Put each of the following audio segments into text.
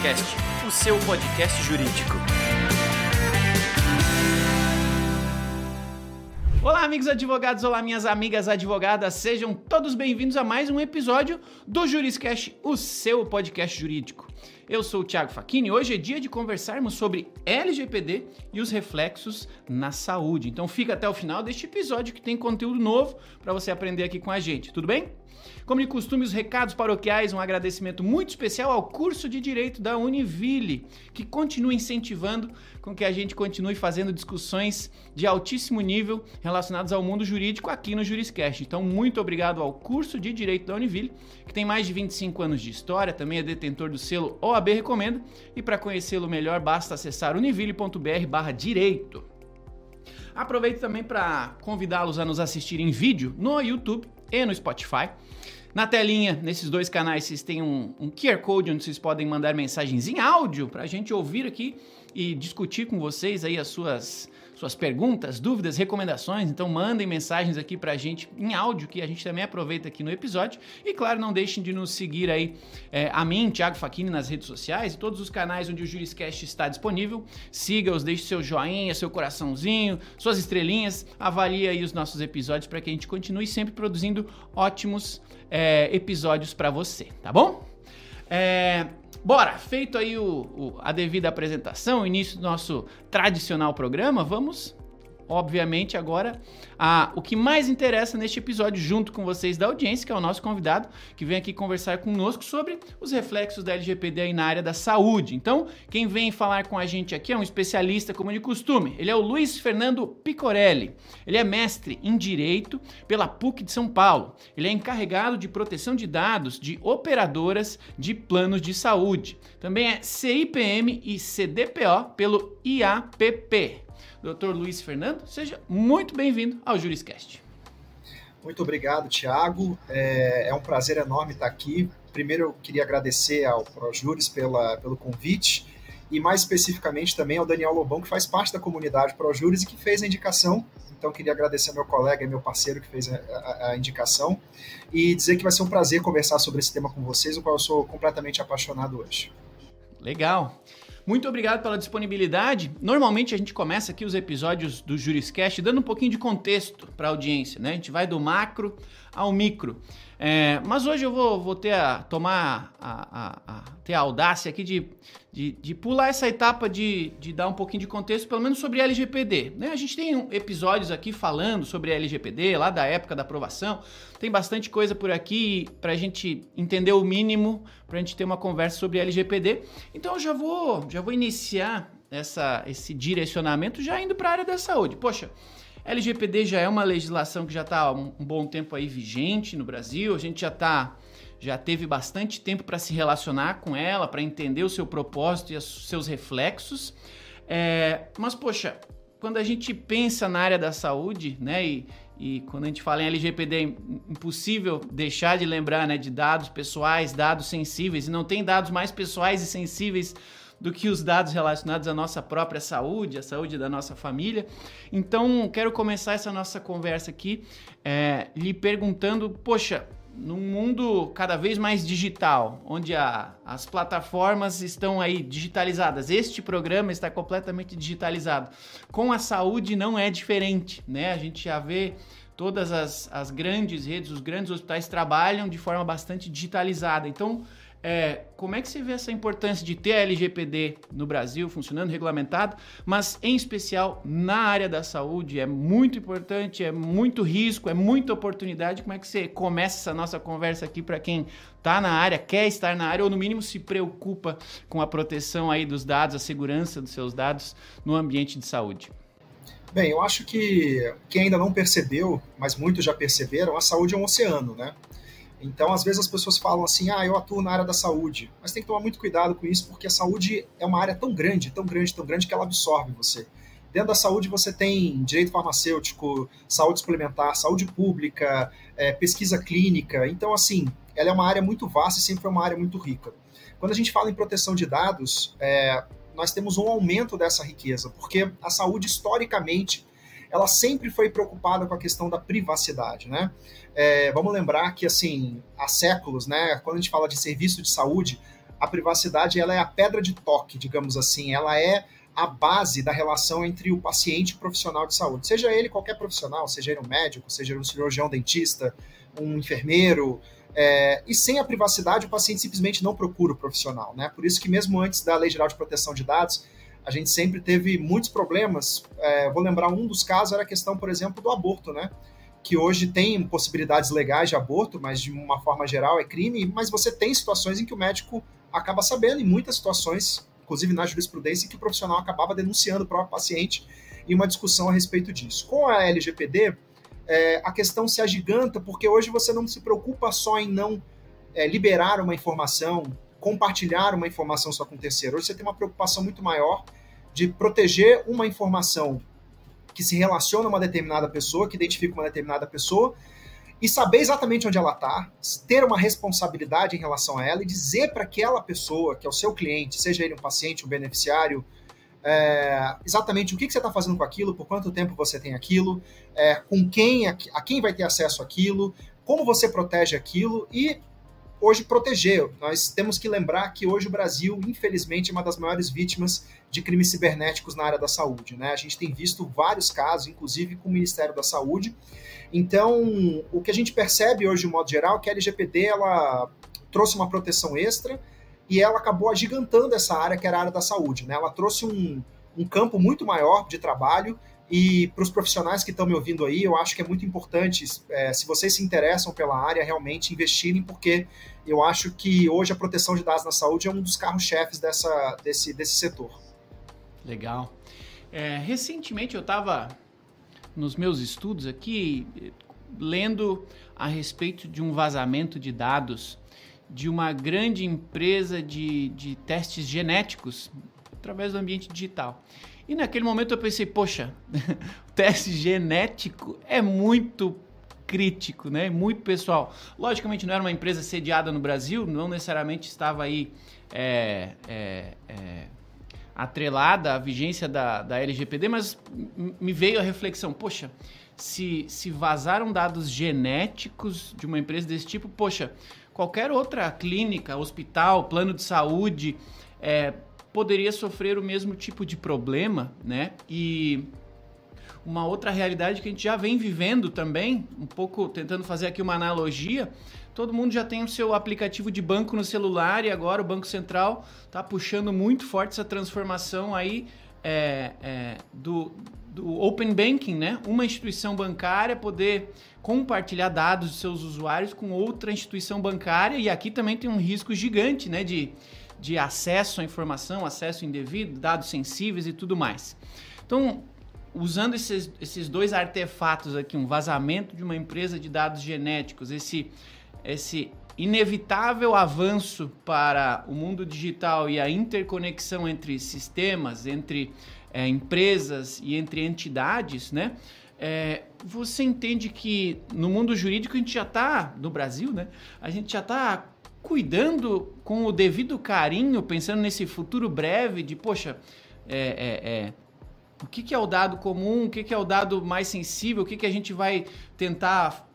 Juriscast, o seu podcast jurídico. Olá, amigos advogados, olá, minhas amigas advogadas, sejam todos bem-vindos a mais um episódio do Juriscast, o seu podcast jurídico. Eu sou o Thiago Facchini e hoje é dia de conversarmos sobre LGPD e os reflexos na saúde. Então fica até o final deste episódio que tem conteúdo novo para você aprender aqui com a gente, tudo bem? Como de costume, os recados paroquiais, um agradecimento muito especial ao curso de Direito da Univille, que continua incentivando com que a gente continue fazendo discussões de altíssimo nível relacionadas ao mundo jurídico aqui no Juriscast. Então, muito obrigado ao curso de Direito da Univille, que tem mais de 25 anos de história, também é detentor do selo OAB Recomenda, e para conhecê-lo melhor basta acessar univille.br/direito. Aproveito também para convidá-los a nos assistir em vídeo no YouTube e no Spotify. Na telinha, nesses dois canais, vocês têm um QR Code onde vocês podem mandar mensagens em áudio para a gente ouvir aqui e discutir com vocês aí as suas perguntas, dúvidas, recomendações. Então mandem mensagens aqui pra gente em áudio, que a gente também aproveita aqui no episódio. E claro, não deixem de nos seguir aí, a mim, Thiago Facchini, nas redes sociais e todos os canais onde o Juriscast está disponível. Siga-os, deixe seu joinha, seu coraçãozinho, suas estrelinhas, avalie aí os nossos episódios para que a gente continue sempre produzindo ótimos episódios para você, tá bom? Bora, feito aí a devida apresentação, o início do nosso tradicional programa, vamos, obviamente, agora o que mais interessa neste episódio, junto com vocês da audiência, que é o nosso convidado, que vem aqui conversar conosco sobre os reflexos da LGPD aí na área da saúde. Então, quem vem falar com a gente aqui é um especialista, como de costume. Ele é o Luiz Fernando Picorelli. Ele é mestre em Direito pela PUC de São Paulo. Ele é encarregado de proteção de dados de operadoras de planos de saúde. Também é CIPM e CDPO pelo IAPP. Dr. Luiz Fernando, seja muito bem-vindo ao Juriscast. Muito obrigado, Thiago. É um prazer enorme estar aqui. Primeiro, eu queria agradecer ao ProJuris pelo convite e, mais especificamente, também ao Daniel Lobão, que faz parte da comunidade ProJuris e que fez a indicação. Então, queria agradecer ao meu colega e meu parceiro que fez a indicação e dizer que vai ser um prazer conversar sobre esse tema com vocês, o qual eu sou completamente apaixonado hoje. Legal. Muito obrigado pela disponibilidade. Normalmente a gente começa aqui os episódios do Juriscast dando um pouquinho de contexto para a audiência, né? A gente vai do macro ao micro. Mas hoje eu vou ter a audácia aqui de pular essa etapa de dar um pouquinho de contexto, pelo menos sobre LGPD, né? A gente tem episódios aqui falando sobre LGPD, lá da época da aprovação. Tem bastante coisa por aqui para a gente entender o mínimo, para a gente ter uma conversa sobre LGPD. Então eu já vou iniciar esse direcionamento já indo para a área da saúde. Poxa, LGPD já é uma legislação que já está há um bom tempo aí vigente no Brasil, a gente já teve bastante tempo para se relacionar com ela, para entender o seu propósito e os seus reflexos, mas poxa, quando a gente pensa na área da saúde, né, e quando a gente fala em LGPD é impossível deixar de lembrar, né, de dados pessoais, dados sensíveis, e não tem dados mais pessoais e sensíveis do que os dados relacionados à nossa própria saúde, à saúde da nossa família. Então, quero começar essa nossa conversa aqui lhe perguntando, poxa, num mundo cada vez mais digital, onde as plataformas estão aí digitalizadas, este programa está completamente digitalizado, com a saúde não é diferente, né? A gente já vê todas as grandes redes, os grandes hospitais trabalham de forma bastante digitalizada. Então, como é que você vê essa importância de ter a LGPD no Brasil funcionando, regulamentado, mas em especial na área da saúde? É muito importante, é muito risco, é muita oportunidade. Como é que você começa essa nossa conversa aqui para quem está na área, quer estar na área ou no mínimo se preocupa com a proteção aí dos dados, a segurança dos seus dados no ambiente de saúde? Bem, eu acho que quem ainda não percebeu, mas muitos já perceberam, a saúde é um oceano, né? Então, às vezes as pessoas falam assim, eu atuo na área da saúde, mas tem que tomar muito cuidado com isso, porque a saúde é uma área tão grande, tão grande, tão grande, que ela absorve você. Dentro da saúde você tem direito farmacêutico, saúde suplementar, saúde pública, pesquisa clínica. Então, assim, ela é uma área muito vasta e sempre foi uma área muito rica. Quando a gente fala em proteção de dados, nós temos um aumento dessa riqueza, porque a saúde, historicamente, ela sempre foi preocupada com a questão da privacidade, né? Vamos lembrar que, assim, há séculos, né, quando a gente fala de serviço de saúde, a privacidade ela é a pedra de toque, digamos assim, ela é a base da relação entre o paciente e o profissional de saúde, seja ele qualquer profissional, seja ele um médico, seja ele um cirurgião dentista, um enfermeiro, e sem a privacidade o paciente simplesmente não procura o profissional, né? Por isso que mesmo antes da Lei Geral de Proteção de Dados, a gente sempre teve muitos problemas. Vou lembrar um dos casos, era a questão, por exemplo, do aborto, né? Que hoje tem possibilidades legais de aborto, mas de uma forma geral é crime, mas você tem situações em que o médico acaba sabendo, em muitas situações, inclusive na jurisprudência, que o profissional acabava denunciando o próprio paciente e uma discussão a respeito disso. Com a LGPD, a questão se agiganta, porque hoje você não se preocupa só em não liberar uma informação, compartilhar uma informação só com terceiro. Hoje você tem uma preocupação muito maior de proteger uma informação que se relaciona a uma determinada pessoa, que identifica uma determinada pessoa, e saber exatamente onde ela está, ter uma responsabilidade em relação a ela e dizer para aquela pessoa, que é o seu cliente, seja ele um paciente, um beneficiário, exatamente o que você está fazendo com aquilo, por quanto tempo você tem aquilo, com quem, a quem vai ter acesso àquilo, como você protege aquilo e hoje proteger. Nós temos que lembrar que hoje o Brasil, infelizmente, é uma das maiores vítimas de crimes cibernéticos na área da saúde, né? A gente tem visto vários casos, inclusive com o Ministério da Saúde. Então, o que a gente percebe hoje, de modo geral, é que a LGPD ela trouxe uma proteção extra e ela acabou agigantando essa área que era a área da saúde, né? Ela trouxe um campo muito maior de trabalho. E para os profissionais que estão me ouvindo aí, eu acho que é muito importante, se vocês se interessam pela área, realmente investirem, porque eu acho que hoje a proteção de dados na saúde é um dos carros-chefes desse setor. Legal. Recentemente eu estava nos meus estudos aqui, lendo a respeito de um vazamento de dados de uma grande empresa de testes genéticos através do ambiente digital. E naquele momento eu pensei, poxa, o teste genético é muito crítico, né? Muito pessoal. Logicamente não era uma empresa sediada no Brasil, não necessariamente estava aí atrelada à vigência da LGPD, mas me veio a reflexão, poxa, se vazaram dados genéticos de uma empresa desse tipo, poxa, qualquer outra clínica, hospital, plano de saúde, poderia sofrer o mesmo tipo de problema, né? E uma outra realidade que a gente já vem vivendo também, um pouco tentando fazer aqui uma analogia, todo mundo já tem o seu aplicativo de banco no celular e agora o Banco Central está puxando muito forte essa transformação aí do Open Banking, né? Uma instituição bancária poder compartilhar dados de seus usuários com outra instituição bancária, e aqui também tem um risco gigante, né? De acesso à informação, acesso indevido, dados sensíveis e tudo mais. Então, usando esses dois artefatos aqui, um vazamento de uma empresa de dados genéticos, esse inevitável avanço para o mundo digital e a interconexão entre sistemas, entre empresas e entre entidades, né? Você entende que no mundo jurídico a gente já está, no Brasil, né? A gente já está cuidando com o devido carinho, pensando nesse futuro breve de, poxa, o que é o dado comum, o que é o dado mais sensível, o que a gente vai tentar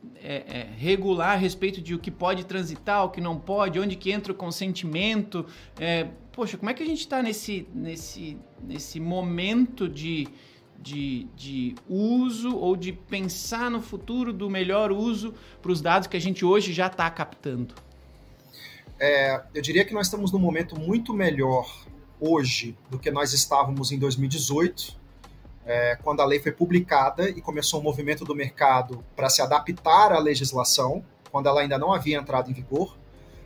regular a respeito de o que pode transitar, o que não pode, onde que entra o consentimento. Poxa, como é que a gente está nesse momento de uso ou de pensar no futuro do melhor uso para os dados que a gente hoje já está captando? Eu diria que nós estamos num momento muito melhor hoje do que nós estávamos em 2018, quando a lei foi publicada e começou um movimento do mercado para se adaptar à legislação, quando ela ainda não havia entrado em vigor,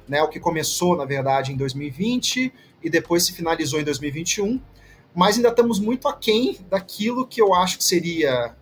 né, o que começou, na verdade, em 2020 e depois se finalizou em 2021, mas ainda estamos muito aquém daquilo que eu acho que seria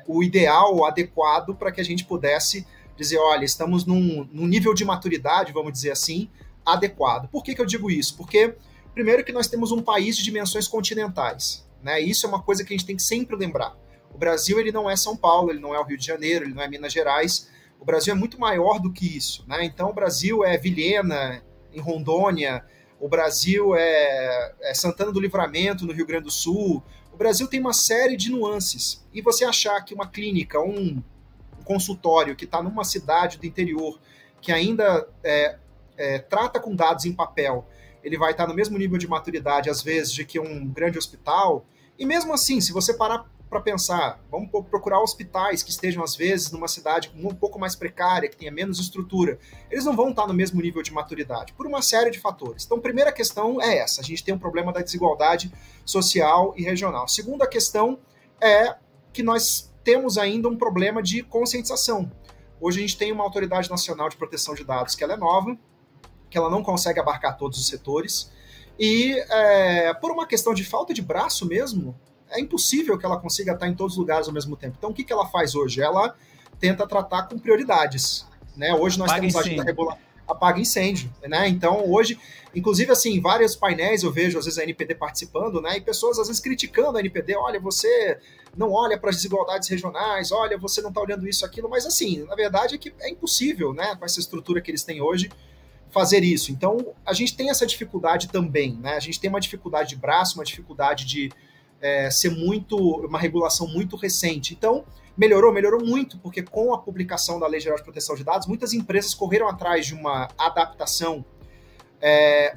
o ideal, o adequado para que a gente pudesse dizer, olha, estamos num nível de maturidade, vamos dizer assim, adequado. Por que eu digo isso? Porque, primeiro, que nós temos um país de dimensões continentais, né? Isso é uma coisa que a gente tem que sempre lembrar. O Brasil, ele não é São Paulo, ele não é o Rio de Janeiro, ele não é Minas Gerais. O Brasil é muito maior do que isso, né? Então, o Brasil é Vilhena, em Rondônia, o Brasil é Santana do Livramento, no Rio Grande do Sul. O Brasil tem uma série de nuances. E você achar que uma clínica, um consultório que está numa cidade do interior, que ainda trata com dados em papel, ele vai estar no mesmo nível de maturidade, às vezes, de que um grande hospital. E mesmo assim, se você parar para pensar, vamos procurar hospitais que estejam, às vezes, numa cidade um pouco mais precária, que tenha menos estrutura, eles não vão estar no mesmo nível de maturidade, por uma série de fatores. Então, a primeira questão é essa, a gente tem um problema da desigualdade social e regional. Segunda questão é que nós temos ainda um problema de conscientização. Hoje a gente tem uma Autoridade Nacional de Proteção de Dados que ela é nova, que ela não consegue abarcar todos os setores, e por uma questão de falta de braço mesmo, é impossível que ela consiga estar em todos os lugares ao mesmo tempo. Então, o que ela faz hoje? Ela tenta tratar com prioridades. Né? Hoje nós temos a agenda regular, apaga incêndio. Né? Então, hoje, inclusive, assim, vários painéis eu vejo, às vezes, a NPD participando, né? E pessoas, às vezes, criticando a NPD. Olha, você não olha para as desigualdades regionais, olha, você não está olhando isso, aquilo. Mas, assim, na verdade é que é impossível, né? Com essa estrutura que eles têm hoje, fazer isso. Então, a gente tem essa dificuldade também. Né? A gente tem uma dificuldade de braço, uma dificuldade de ser uma regulação muito recente. Então, melhorou muito, porque com a publicação da Lei Geral de Proteção de Dados, muitas empresas correram atrás de uma adaptação,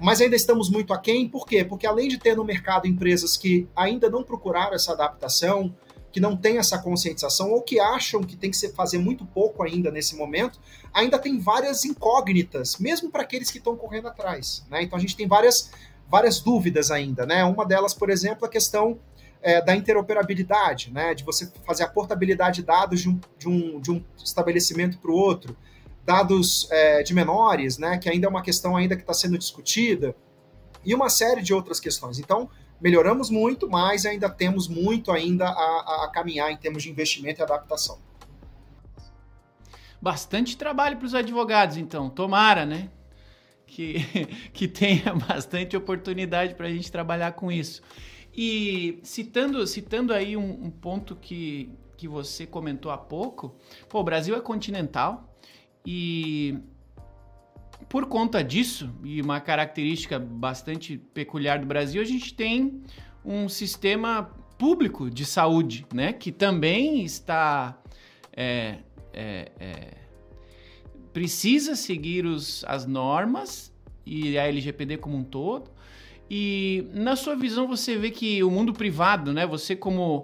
mas ainda estamos muito aquém. Por quê? Porque além de ter no mercado empresas que ainda não procuraram essa adaptação, que não têm essa conscientização, ou que acham que tem que fazer muito pouco ainda nesse momento, ainda tem várias incógnitas, mesmo para aqueles que estão correndo atrás. Né? Então, a gente tem várias dúvidas ainda. Né? Uma delas, por exemplo, a questão da interoperabilidade, né, de você fazer a portabilidade de dados de um estabelecimento para o outro, dados de menores, né, que ainda é uma questão ainda que está sendo discutida, e uma série de outras questões. Então, melhoramos muito, mas ainda temos muito ainda a caminhar em termos de investimento e adaptação. Bastante trabalho para os advogados, então. Tomara, né? Que tenha bastante oportunidade para a gente trabalhar com isso. E citando aí um ponto que você comentou há pouco, o Brasil é continental e por conta disso, e uma característica bastante peculiar do Brasil, a gente tem um sistema público de saúde, né, que também está precisa seguir as normas e a LGPD como um todo. E na sua visão você vê que o mundo privado, né, você como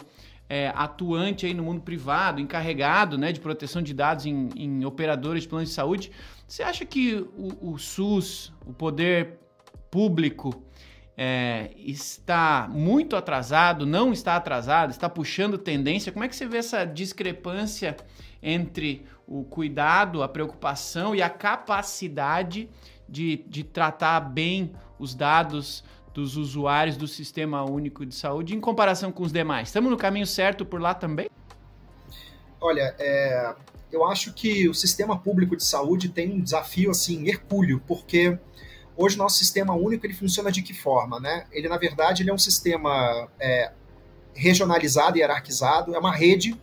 atuante aí no mundo privado, encarregado, né, de proteção de dados em operadoras de planos de saúde, você acha que o SUS, o poder público, está muito atrasado, não está atrasado, está puxando tendência? Como é que você vê essa discrepância entre o cuidado, a preocupação e a capacidade de tratar bem os dados dos usuários do Sistema Único de Saúde em comparação com os demais? Estamos no caminho certo por lá também? Olha, eu acho que o sistema público de saúde tem um desafio assim, hercúleo, porque hoje o nosso Sistema Único ele funciona de que forma? Né? Ele, na verdade, ele é um sistema regionalizado e hierarquizado, é uma rede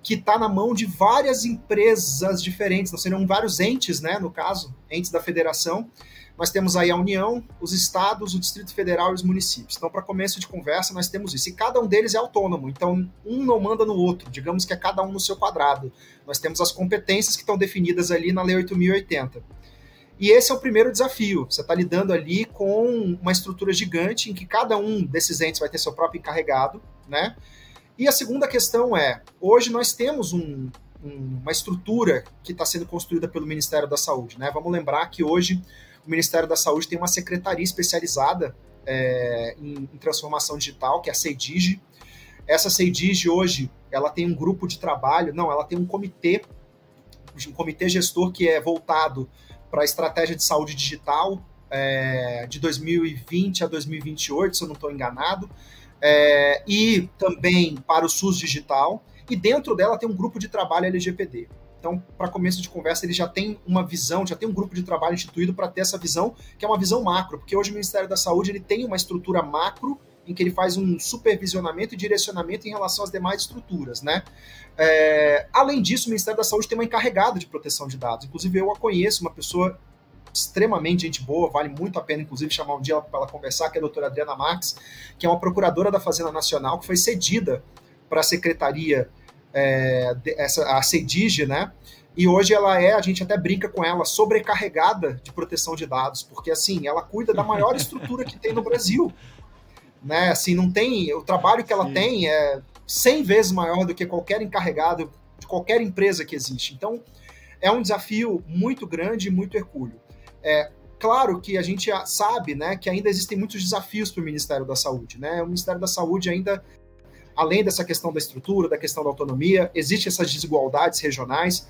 que está na mão de várias empresas diferentes, não seriam vários entes, né, no caso, entes da federação. Nós temos aí a União, os estados, o Distrito Federal e os municípios. Então, para começo de conversa, nós temos isso. E cada um deles é autônomo, então um não manda no outro, digamos que é cada um no seu quadrado. Nós temos as competências que estão definidas ali na Lei 8.080. E esse é o primeiro desafio. Você está lidando ali com uma estrutura gigante em que cada um desses entes vai ter seu próprio encarregado, né? E a segunda questão hoje nós temos uma estrutura que está sendo construída pelo Ministério da Saúde, né? Vamos lembrar que hoje o Ministério da Saúde tem uma secretaria especializada em transformação digital, que é a CEDIGE. Essa CEDIGE hoje, ela tem um grupo de trabalho, ela tem um comitê gestor que é voltado para a estratégia de saúde digital de 2020 a 2028, se eu não estou enganado, e também para o SUS digital, e dentro dela tem um grupo de trabalho LGPD. Então, para começo de conversa, ele já tem uma visão, já tem um grupo de trabalho instituído para ter essa visão, que é uma visão macro, porque hoje o Ministério da Saúde ele tem uma estrutura macro em que ele faz um supervisionamento e direcionamento em relação às demais estruturas, né? Além disso, o Ministério da Saúde tem uma encarregada de proteção de dados. Inclusive, eu a conheço, uma pessoa extremamente gente boa, vale muito a pena, inclusive, chamar um dia para ela conversar, que é a doutora Adriana Marques, que é uma procuradora da Fazenda Nacional, que foi cedida para a secretaria, a CEDIGE, né? e hoje ela a gente até brinca com ela, sobrecarregada de proteção de dados, porque assim, ela cuida da maior estrutura que tem no Brasil, né? Assim, não tem, o trabalho que ela tem é 100 vezes maior do que qualquer encarregado de qualquer empresa que existe. Então, é um desafio muito grande e muito hercúleo. Claro que a gente sabe, né, que ainda existem muitos desafios para o Ministério da Saúde, né? O Ministério da Saúde ainda, além dessa questão da estrutura, da questão da autonomia, existem essas desigualdades regionais.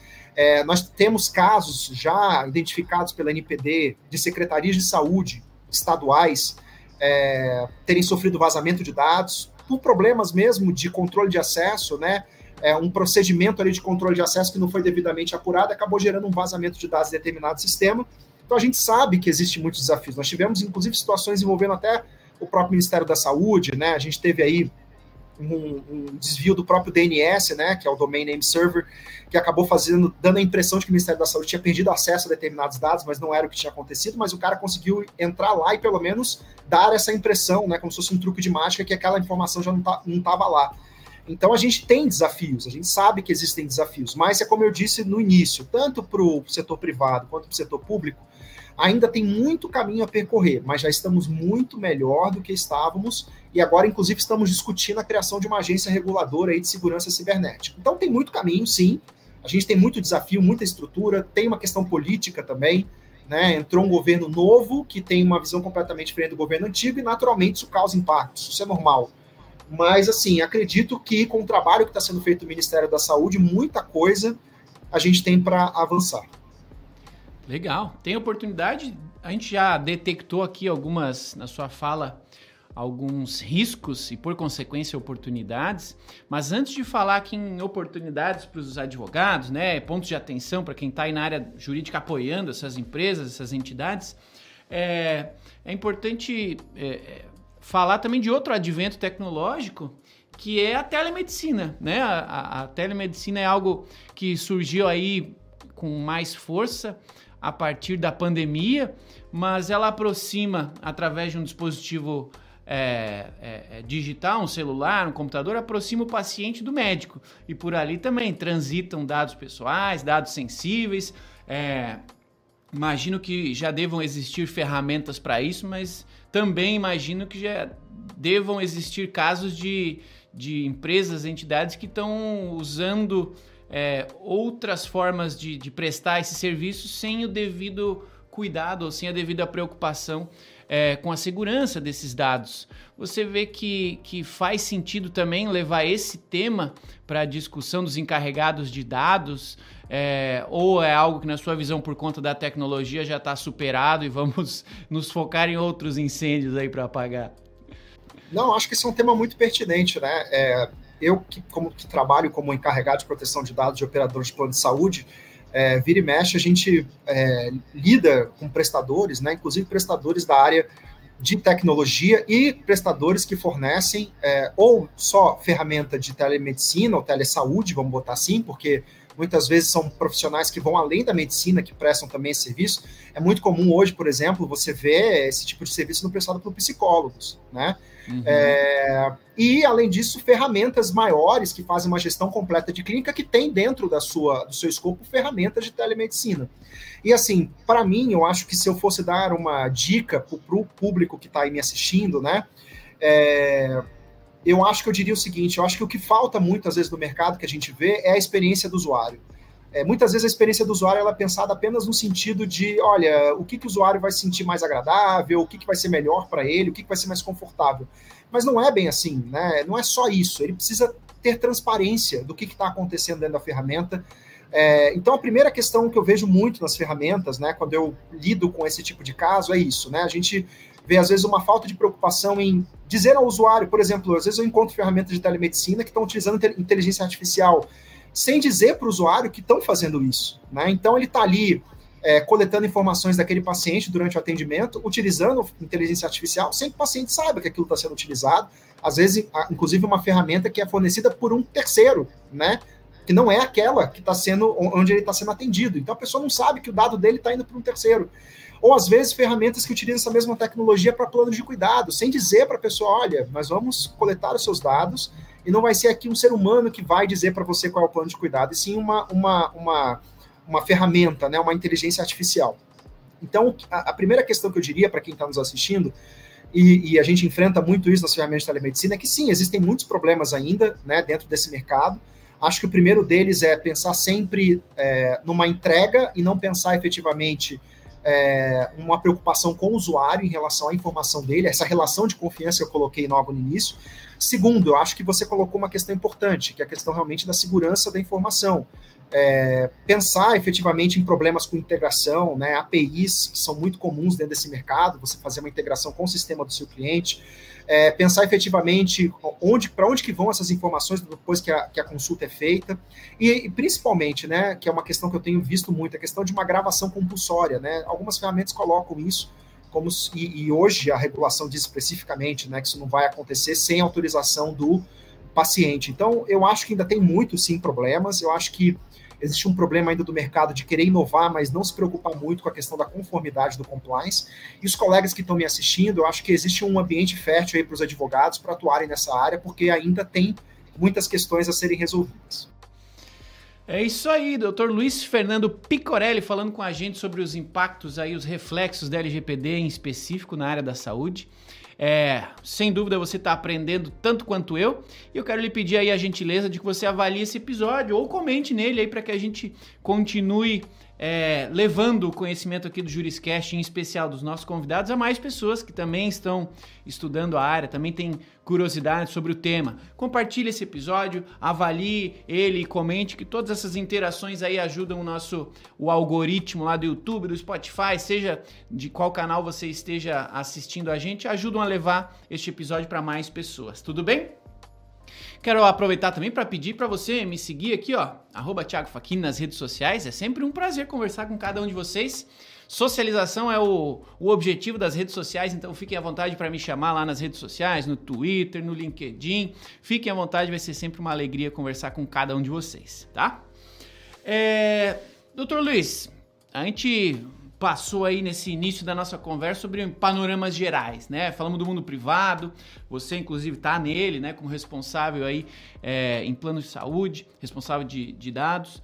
Nós temos casos já identificados pela NPD de secretarias de saúde estaduais terem sofrido vazamento de dados por problemas mesmo de controle de acesso, né? Um procedimento ali de controle de acesso que não foi devidamente apurado acabou gerando um vazamento de dados em determinado sistema. Então a gente sabe que existem muitos desafios. Nós tivemos, inclusive, situações envolvendo até o próprio Ministério da Saúde, né? A gente teve aí um desvio do próprio DNS, né, que é o Domain Name Server, que acabou dando a impressão de que o Ministério da Saúde tinha perdido acesso a determinados dados, mas não era o que tinha acontecido, mas o cara conseguiu entrar lá e pelo menos dar essa impressão, né, como se fosse um truque de mágica, que aquela informação já não estava lá. Então a gente tem desafios, a gente sabe que existem desafios, mas é como eu disse no início, tanto para o setor privado quanto para o setor público, ainda tem muito caminho a percorrer, mas já estamos muito melhor do que estávamos, e agora, inclusive, estamos discutindo a criação de uma agência reguladora aí de segurança cibernética. Então, tem muito caminho, sim. A gente tem muito desafio, muita estrutura, tem uma questão política também, né? Entrou um governo novo, que tem uma visão completamente diferente do governo antigo, e, naturalmente, isso causa impactos, isso é normal. Mas, assim, acredito que, com o trabalho que está sendo feito no Ministério da Saúde, muita coisa a gente tem para avançar. Legal. Tem oportunidade? A gente já detectou aqui na sua fala, alguns riscos e, por consequência, oportunidades. Mas antes de falar aqui em oportunidades para os advogados, né, pontos de atenção para quem está aí na área jurídica apoiando essas empresas, essas entidades, é importante falar também de outro advento tecnológico, que é a telemedicina, né? A telemedicina é algo que surgiu aí com mais força a partir da pandemia, mas ela aproxima, através de um dispositivo digital, um celular, um computador, aproxima o paciente do médico. E por ali também transitam dados pessoais, dados sensíveis. Imagino que já devam existir ferramentas para isso, mas também imagino que já devam existir casos de empresas, entidades que estão usando outras formas de prestar esse serviço sem o devido cuidado ou sem a devida preocupação com a segurança desses dados. Você vê que faz sentido também levar esse tema para a discussão dos encarregados de dados, ou é algo que, na sua visão, por conta da tecnologia, já está superado e vamos nos focar em outros incêndios aí para apagar? Não, acho que esse é um tema muito pertinente, né? Eu, que trabalho como encarregado de proteção de dados de operadores de plano de saúde, vira e mexe, a gente lida com prestadores, né, inclusive prestadores da área de tecnologia e prestadores que fornecem ou só ferramenta de telemedicina ou telesaúde, vamos botar assim, porque muitas vezes são profissionais que vão além da medicina, que prestam também esse serviço. É muito comum hoje, por exemplo, você ver esse tipo de serviço sendo prestado por psicólogos, né? Uhum. E, além disso, ferramentas maiores que fazem uma gestão completa de clínica, que tem dentro do seu escopo ferramentas de telemedicina. E, assim, para mim, eu acho que se eu fosse dar uma dica para o público que está aí me assistindo, né, eu acho que eu diria o seguinte: eu acho que o que falta muitas vezes no mercado que a gente vê é a experiência do usuário. Muitas vezes a experiência do usuário ela é pensada apenas no sentido de, olha, o que o usuário vai se sentir mais agradável, o que vai ser melhor para ele, o que vai ser mais confortável. Mas não é bem assim, né? Não é só isso. Ele precisa ter transparência do que está acontecendo dentro da ferramenta. Então, a primeira questão que eu vejo muito nas ferramentas, né, quando eu lido com esse tipo de caso, é isso, né? A gente vê, às vezes, uma falta de preocupação em dizer ao usuário, por exemplo, às vezes eu encontro ferramentas de telemedicina que estão utilizando inteligência artificial, sem dizer para o usuário que estão fazendo isso, né? Então, ele está ali coletando informações daquele paciente durante o atendimento, utilizando inteligência artificial, sem que o paciente saiba que aquilo está sendo utilizado. Às vezes, inclusive, uma ferramenta que é fornecida por um terceiro, né? Que não é aquela que está sendo, onde ele está sendo atendido. Então, a pessoa não sabe que o dado dele está indo para um terceiro. Ou, às vezes, ferramentas que utilizam essa mesma tecnologia para planos de cuidado, sem dizer para a pessoa, olha, nós vamos coletar os seus dados e não vai ser aqui um ser humano que vai dizer para você qual é o plano de cuidado, e sim uma uma ferramenta, né, uma inteligência artificial. Então, a primeira questão que eu diria para quem está nos assistindo, e a gente enfrenta muito isso nas ferramentas de telemedicina, é que sim, existem muitos problemas ainda, né, dentro desse mercado. Acho que o primeiro deles é pensar sempre numa entrega e não pensar efetivamente uma preocupação com o usuário em relação à informação dele, essa relação de confiança que eu coloquei logo no início. Segundo, eu acho que você colocou uma questão importante, que é a questão realmente da segurança da informação. Pensar efetivamente em problemas com integração, né, APIs, que são muito comuns dentro desse mercado, você fazer uma integração com o sistema do seu cliente, pensar efetivamente para onde que vão essas informações depois que a consulta é feita, e principalmente, né, que é uma questão que eu tenho visto muito, a questão de uma gravação compulsória, né, algumas ferramentas colocam isso, e hoje a regulação diz especificamente, né, que isso não vai acontecer sem autorização do paciente. Então, eu acho que ainda tem muito, sim, problemas, eu acho que existe um problema ainda do mercado de querer inovar, mas não se preocupar muito com a questão da conformidade do compliance. E os colegas que estão me assistindo, eu acho que existe um ambiente fértil aí para os advogados para atuarem nessa área, porque ainda tem muitas questões a serem resolvidas. É isso aí, Dr. Luiz Fernando Picorelli falando com a gente sobre os impactos aí, os reflexos da LGPD em específico na área da saúde. Sem dúvida você está aprendendo tanto quanto eu, e eu quero lhe pedir aí a gentileza de que você avalie esse episódio ou comente nele aí para que a gente continue levando o conhecimento aqui do Juriscast, em especial dos nossos convidados, a mais pessoas que também estão estudando a área, também têm curiosidade sobre o tema. Compartilhe esse episódio, avalie ele e comente, que todas essas interações aí ajudam o algoritmo lá do YouTube, do Spotify, seja de qual canal você esteja assistindo a gente, ajudam a levar este episódio para mais pessoas. Tudo bem? Quero aproveitar também para pedir para você me seguir aqui, ó, @Thiago Facchini nas redes sociais. É sempre um prazer conversar com cada um de vocês. Socialização é o objetivo das redes sociais, então fiquem à vontade para me chamar lá nas redes sociais, no Twitter, no LinkedIn. Fiquem à vontade, vai ser sempre uma alegria conversar com cada um de vocês, tá? Doutor Luiz, a gente passou aí nesse início da nossa conversa sobre panoramas gerais, né? Falamos do mundo privado, você inclusive está nele, né? Como responsável aí em plano de saúde, responsável de dados.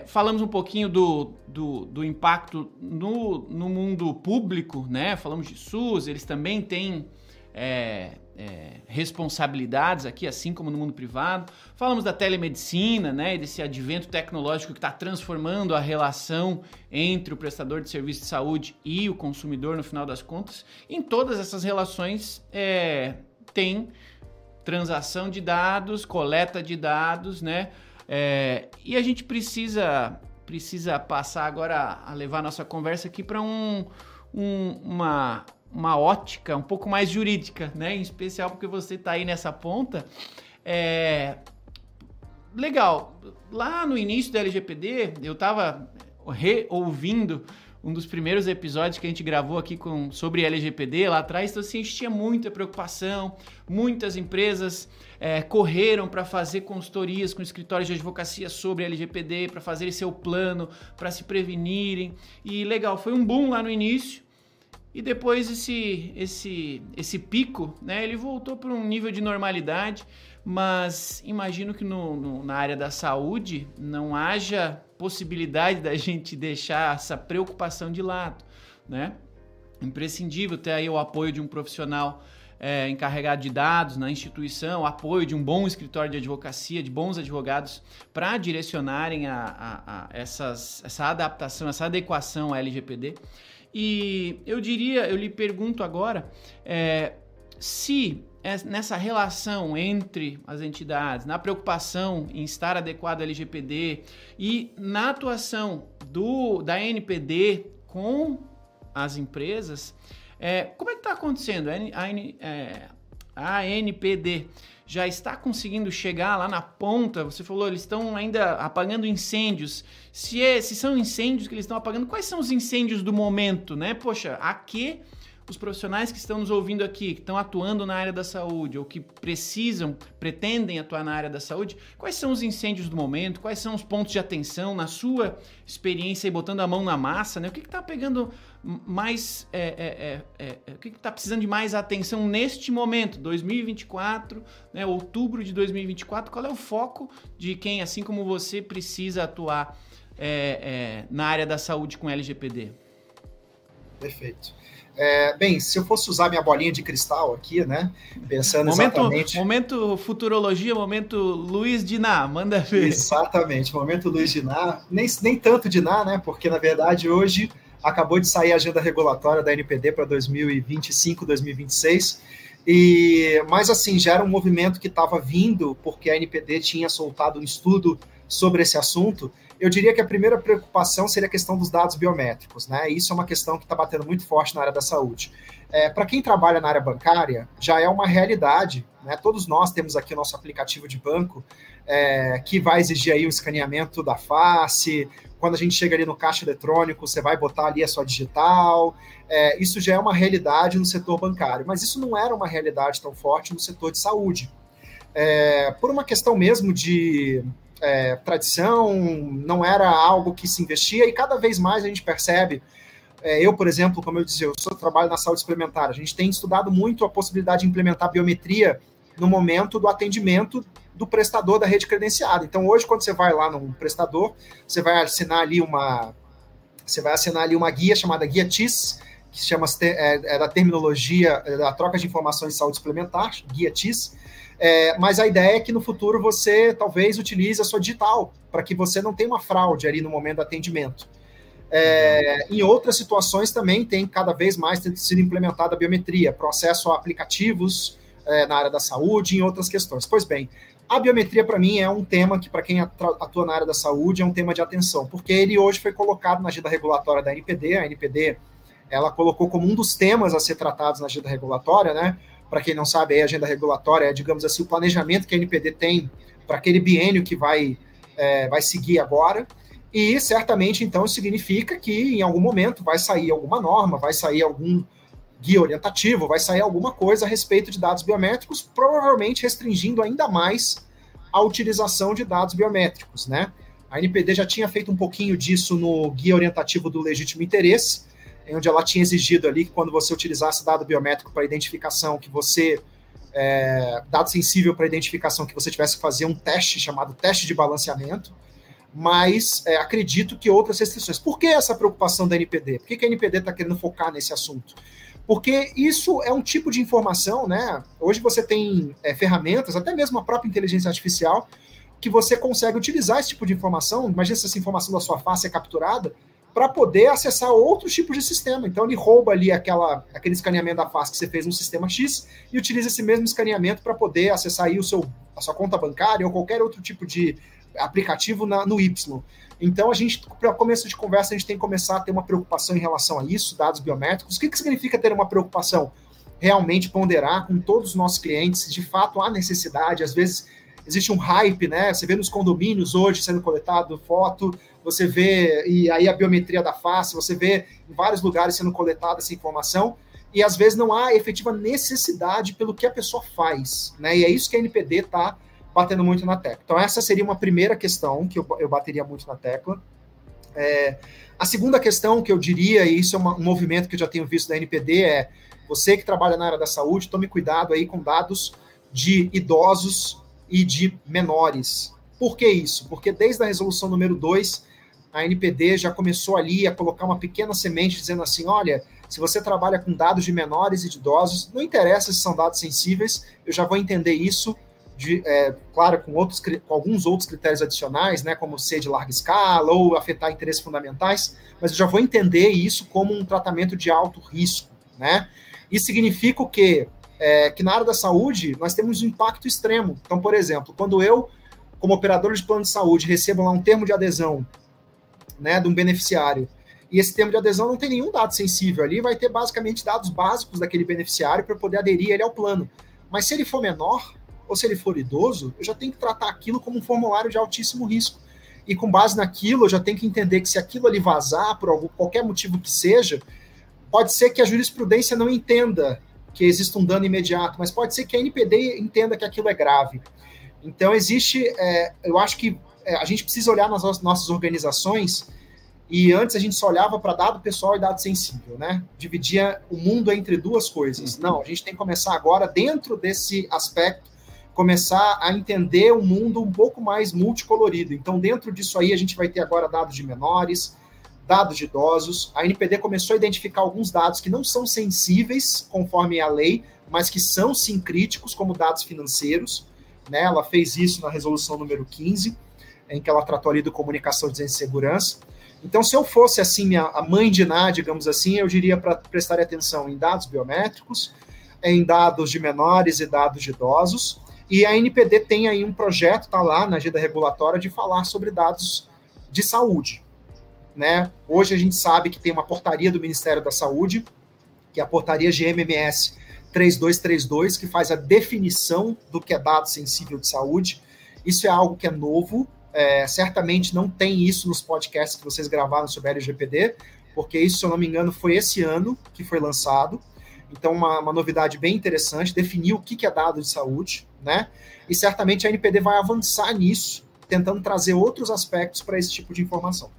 Falamos um pouquinho do impacto no mundo público, né? Falamos de SUS, eles também têm responsabilidades aqui, assim como no mundo privado. Falamos da telemedicina, né, e desse advento tecnológico que está transformando a relação entre o prestador de serviço de saúde e o consumidor, no final das contas. Em todas essas relações tem transação de dados, coleta de dados, né, e a gente precisa passar agora a levar a nossa conversa aqui para uma ótica um pouco mais jurídica, né? Em especial porque você está aí nessa ponta. Legal. Lá no início da LGPD, eu estava reouvindo um dos primeiros episódios que a gente gravou aqui sobre LGPD lá atrás. Então, assim, a gente tinha muita preocupação, muitas empresas correram para fazer consultorias com escritórios de advocacia sobre LGPD, para fazerem seu plano, para se prevenirem. E legal, foi um boom lá no início. E depois esse pico, né, ele voltou para um nível de normalidade, mas imagino que na área da saúde não haja possibilidade da gente deixar essa preocupação de lado, né? Imprescindível ter aí o apoio de um profissional encarregado de dados na instituição, o apoio de um bom escritório de advocacia, de bons advogados para direcionarem essa adaptação, essa adequação à LGPD. E eu lhe pergunto agora, se nessa relação entre as entidades, na preocupação em estar adequado à LGPD e na atuação da NPD com as empresas, como é que está acontecendo? A NPD já está conseguindo chegar lá na ponta? Você falou, eles estão ainda apagando incêndios. Se são incêndios que eles estão apagando, quais são os incêndios do momento, né? Poxa, a que os profissionais que estão nos ouvindo aqui, que estão atuando na área da saúde ou que pretendem atuar na área da saúde, quais são os incêndios do momento? Quais são os pontos de atenção na sua experiência e botando a mão na massa, né? O que está pegando mais, o que está precisando de mais atenção neste momento, 2024, né, outubro de 2024, qual é o foco de quem, assim como você, precisa atuar na área da saúde com LGPD? Perfeito. Bem, se eu fosse usar minha bolinha de cristal aqui, né, pensando exatamente... Momento futurologia, momento Luiz Diná, manda ver. Exatamente, momento Luiz Diná, nem tanto Diná, né, porque na verdade hoje acabou de sair a agenda regulatória da NPD para 2025, 2026, mas assim, já era um movimento que estava vindo, porque a NPD tinha soltado um estudo sobre esse assunto. Eu diria que a primeira preocupação seria a questão dos dados biométricos, né? Isso é uma questão que está batendo muito forte na área da saúde. Para quem trabalha na área bancária, já é uma realidade, né? Todos nós temos aqui o nosso aplicativo de banco, que vai exigir aí o escaneamento da face. Quando a gente chega ali no caixa eletrônico, você vai botar ali a sua digital. Isso já é uma realidade no setor bancário, mas isso não era uma realidade tão forte no setor de saúde. Por uma questão mesmo de... tradição, não era algo que se investia, e cada vez mais a gente percebe, eu, por exemplo, como eu dizia, eu trabalho na saúde suplementar, a gente tem estudado muito a possibilidade de implementar biometria no momento do atendimento do prestador da rede credenciada. Então, hoje, quando você vai lá num prestador, você vai assinar ali uma guia chamada Guia TIS, que se chama da terminologia da troca de informações de saúde suplementar, Guia TIS. Mas a ideia é que no futuro você talvez utilize a sua digital, para que você não tenha uma fraude ali no momento do atendimento. Em outras situações também tem cada vez mais sido implementada a biometria, processo a aplicativos na área da saúde e em outras questões. Pois bem, a biometria para mim é um tema que para quem atua na área da saúde é um tema de atenção, porque ele hoje foi colocado na agenda regulatória da NPD. A NPD ela colocou como um dos temas a ser tratados na agenda regulatória, né? Para quem não sabe, a agenda regulatória é, digamos assim, o planejamento que a NPD tem para aquele biênio que vai seguir agora, e certamente, então, significa que em algum momento vai sair alguma norma, vai sair algum guia orientativo, vai sair alguma coisa a respeito de dados biométricos, provavelmente restringindo ainda mais a utilização de dados biométricos, né? A NPD já tinha feito um pouquinho disso no guia orientativo do legítimo interesse, onde ela tinha exigido ali que quando você utilizasse dado biométrico para identificação, que você, dado sensível para identificação, que você tivesse que fazer um teste chamado teste de balanceamento, mas acredito que outras restrições. Por que essa preocupação da NPD? Por que a NPD está querendo focar nesse assunto? Porque isso é um tipo de informação, né? Hoje você tem ferramentas, até mesmo a própria inteligência artificial, que você consegue utilizar esse tipo de informação. Imagina se essa informação da sua face é capturada, para poder acessar outros tipos de sistema. Então, ele rouba ali aquele escaneamento da face que você fez no sistema X e utiliza esse mesmo escaneamento para poder acessar aí a sua conta bancária ou qualquer outro tipo de aplicativo no Y. Então, para começo de conversa, a gente tem que começar a ter uma preocupação em relação a isso, dados biométricos. O que significa ter uma preocupação? Realmente ponderar com todos os nossos clientes se de fato há necessidade. Às vezes, existe um hype, né? Você vê nos condomínios hoje sendo coletado foto, você vê, e aí a biometria da face, você vê em vários lugares sendo coletada essa informação, e às vezes não há efetiva necessidade pelo que a pessoa faz, né? E é isso que a NPD está batendo muito na tecla. Então essa seria uma primeira questão que eu bateria muito na tecla. A segunda questão que eu diria, e isso é um movimento que eu já tenho visto da NPD, você que trabalha na área da saúde, tome cuidado aí com dados de idosos e de menores. Por que isso? Porque desde a resolução número 2, a NPD já começou ali a colocar uma pequena semente dizendo assim, olha, se você trabalha com dados de menores e de idosos, não interessa se são dados sensíveis, eu já vou entender isso, claro, com alguns outros critérios adicionais, né, como ser de larga escala ou afetar interesses fundamentais, mas eu já vou entender isso como um tratamento de alto risco, né? Isso significa o quê? Que na área da saúde nós temos um impacto extremo. Então, por exemplo, quando eu, como operador de plano de saúde, recebo lá um termo de adesão, né, de um beneficiário, e esse termo de adesão não tem nenhum dado sensível ali, vai ter basicamente dados básicos daquele beneficiário para poder aderir ele ao plano. Mas se ele for menor, ou se ele for idoso, eu já tenho que tratar aquilo como um formulário de altíssimo risco. E com base naquilo, eu já tenho que entender que se aquilo ali vazar, por qualquer motivo que seja, pode ser que a jurisprudência não entenda que exista um dano imediato, mas pode ser que a NPD entenda que aquilo é grave. Então, eu acho que a gente precisa olhar nas nossas organizações, e antes a gente só olhava para dado pessoal e dado sensível, né? Dividia o mundo entre duas coisas. Não, a gente tem que começar agora, dentro desse aspecto, começar a entender um mundo um pouco mais multicolorido. Então, dentro disso aí, a gente vai ter agora dados de menores, dados de idosos. A NPD começou a identificar alguns dados que não são sensíveis, conforme a lei, mas que são, sim, críticos, como dados financeiros. Né? Ela fez isso na resolução número 15, em que ela tratou ali de comunicação de segurança. Então, se eu fosse, assim, a mãe de Ná, digamos assim, eu diria para prestar atenção em dados biométricos, em dados de menores e dados de idosos. E a NPD tem aí um projeto, está lá na agenda regulatória, de falar sobre dados de saúde. Né? Hoje a gente sabe que tem uma portaria do Ministério da Saúde, que é a portaria GMMS 3232, que faz a definição do que é dado sensível de saúde. Isso é algo que é novo, certamente não tem isso nos podcasts que vocês gravaram sobre a LGPD, porque isso, se eu não me engano, foi esse ano que foi lançado. Então, uma novidade bem interessante, definir o que é dado de saúde, né? E certamente a NPD vai avançar nisso, tentando trazer outros aspectos para esse tipo de informação.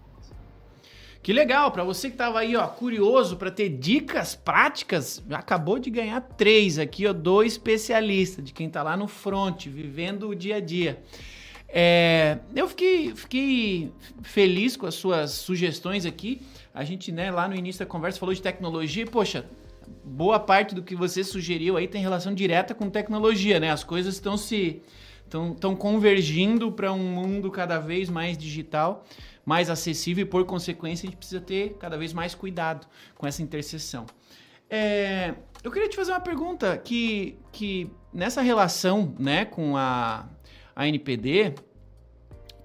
Que legal, para você que estava aí, ó, curioso para ter dicas práticas, acabou de ganhar 3 aqui, ó, 2 especialistas, de quem está lá no front, vivendo o dia a dia. Eu fiquei feliz com as suas sugestões aqui. A gente, né, lá no início da conversa falou de tecnologia e, poxa, boa parte do que você sugeriu aí tem relação direta com tecnologia, né? As coisas estão convergindo para um mundo cada vez mais digital, mais acessível, e por consequência a gente precisa ter cada vez mais cuidado com essa interseção. Eu queria te fazer uma pergunta que nessa relação, né, com a NPD,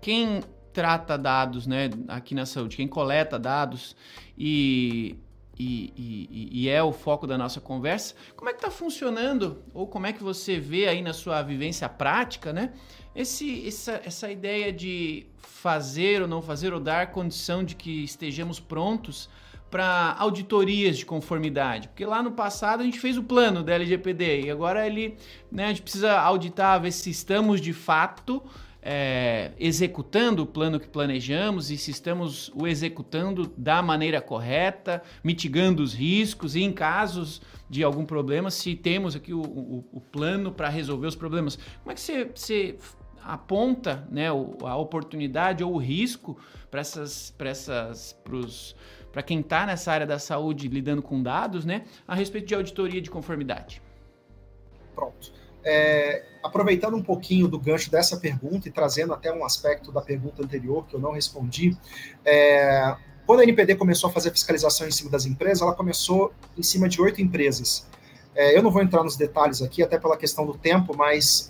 quem trata dados, né, aqui na saúde, quem coleta dados e é o foco da nossa conversa, como é que está funcionando, ou como é que você vê aí na sua vivência prática, né, essa ideia de fazer ou não fazer, ou dar condição de que estejamos prontos para auditorias de conformidade? Porque lá no passado a gente fez o plano da LGPD e agora a gente precisa auditar, ver se estamos de fato executando o plano que planejamos e se estamos o executando da maneira correta, mitigando os riscos e, em casos de algum problema, se temos aqui o plano para resolver os problemas. Como é que você aponta, né, a oportunidade ou o risco para quem está nessa área da saúde lidando com dados, né, a respeito de auditoria de conformidade? Pronto. Aproveitando um pouquinho do gancho dessa pergunta e trazendo até um aspecto da pergunta anterior que eu não respondi, quando a NPD começou a fazer a fiscalização em cima das empresas, ela começou em cima de 8 empresas. Eu não vou entrar nos detalhes aqui, até pela questão do tempo, mas,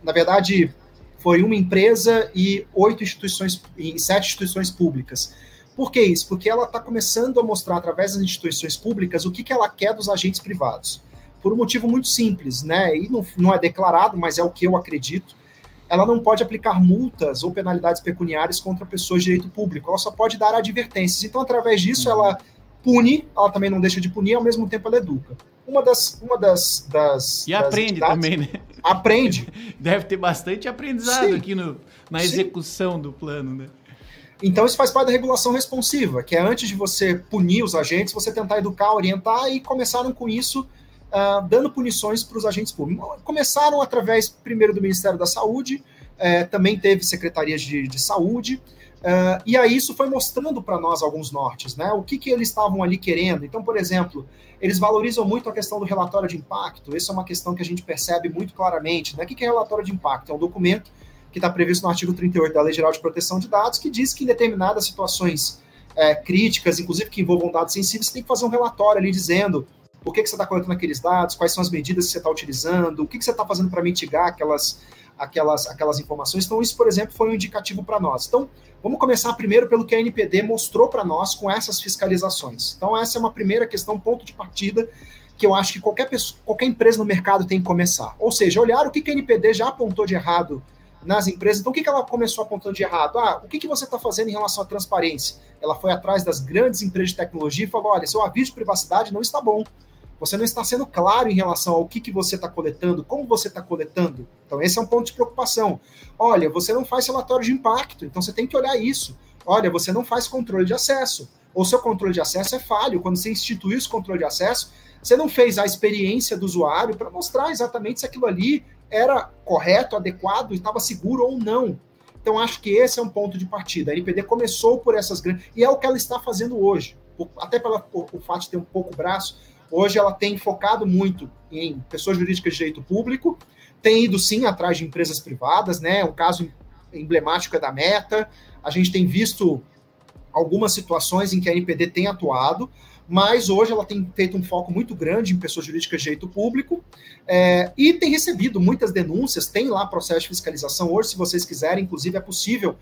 na verdade, foi uma empresa e 7 instituições públicas. Por que isso? Porque ela está começando a mostrar, através das instituições públicas, o que ela quer dos agentes privados. Por um motivo muito simples, né? E não é declarado, mas é o que eu acredito. Ela não pode aplicar multas ou penalidades pecuniárias contra pessoas de direito público. Ela só pode dar advertências. Então, através disso, ela pune, ela também não deixa de punir, ao mesmo tempo ela educa. Uma das e aprende também, né? Aprende. Deve ter bastante aprendizado aqui na execução do plano, né? Então, isso faz parte da regulação responsiva, que é antes de você punir os agentes, você tentar educar, orientar, e começaram com isso, dando punições para os agentes públicos. Começaram através, primeiro, do Ministério da Saúde, também teve secretarias de saúde, e aí isso foi mostrando para nós alguns nortes, né? O que eles estavam ali querendo. Então, por exemplo, eles valorizam muito a questão do relatório de impacto. Essa é uma questão que a gente percebe muito claramente, né? O que é relatório de impacto? É um documento que está previsto no artigo 38 da Lei Geral de Proteção de Dados, que diz que em determinadas situações críticas, inclusive que envolvam dados sensíveis, você tem que fazer um relatório ali dizendo por que você está coletando aqueles dados, quais são as medidas que você está utilizando, o que você está fazendo para mitigar aquelas informações. Então, isso, por exemplo, foi um indicativo para nós. Então, vamos começar primeiro pelo que a NPD mostrou para nós com essas fiscalizações. Então, essa é uma primeira questão, ponto de partida, que eu acho que qualquer empresa no mercado tem que começar. Ou seja, olhar o que a NPD já apontou de errado nas empresas. Então, o que ela começou apontando de errado? O que você está fazendo em relação à transparência? Ela foi atrás das grandes empresas de tecnologia e falou, olha, seu aviso de privacidade não está bom. Você não está sendo claro em relação ao que você está coletando, como você está coletando. Então, esse é um ponto de preocupação. Olha, você não faz relatório de impacto, então você tem que olhar isso. Olha, você não faz controle de acesso, ou seu controle de acesso é falho. Quando você instituiu esse controle de acesso, você não fez a experiência do usuário para mostrar exatamente se aquilo ali era correto, adequado, estava seguro ou não. Então, acho que esse é um ponto de partida. A NPD começou por essas grandes... E é o que ela está fazendo hoje. Até pelo fato de ter um pouco braço, hoje ela tem focado muito em pessoas jurídicas de direito público, tem ido, sim, atrás de empresas privadas, né? Um caso emblemático é da Meta. A gente tem visto algumas situações em que a NPD tem atuado, mas hoje ela tem feito um foco muito grande em pessoas jurídicas de direito público e tem recebido muitas denúncias, tem lá processo de fiscalização. Hoje, se vocês quiserem, inclusive é possível